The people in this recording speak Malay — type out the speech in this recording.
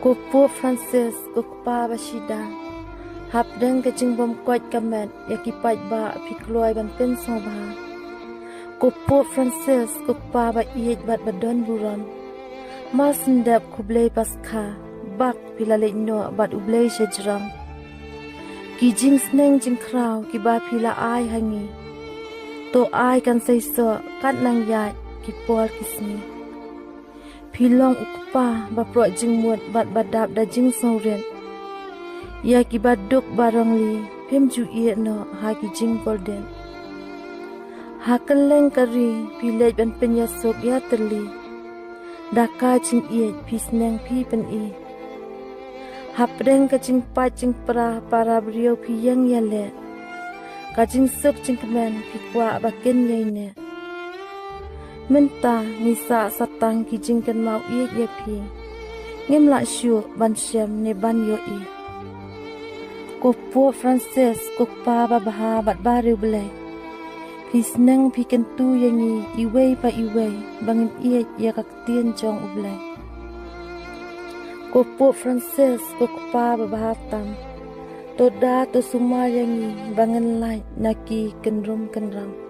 Kupu Francis kukpa basida hap deng kecing bom kuat kamet yakipat ba pikloy ban pen sobha. Kupu Francis kukpa ba iet bat badon buron mal sendap kublay paskha bak pilale no bat ublay shajrang kijing sneng jing kraw ki ba pila ai hangi to ai kan say so kat nang yat ki por kisni pilong ukpa ba pro jing mut bat badap da jing soren ya ki baduk barang li pem ju ie no ha ki jing golden hakaleng kari pilej ban penyasuk ya terli daka jing ie pisneng pi pen i hapdeng ka jing pa jing pra para brio pi yang yale ka jing suk jing kemen pi kwa baken yaine menta nisa satang ki jing kan mau ie ye pi ngem la shu ban shem ne ban yo i Kupu Francis kukpa babaha bat baru belai pisneng pi kentu yangi iwei pa iwei bangin ie ya kaktien jong ublai Kupu Francis kukpa babaha tam toda to suma yangi bangin lai naki kenrum kenram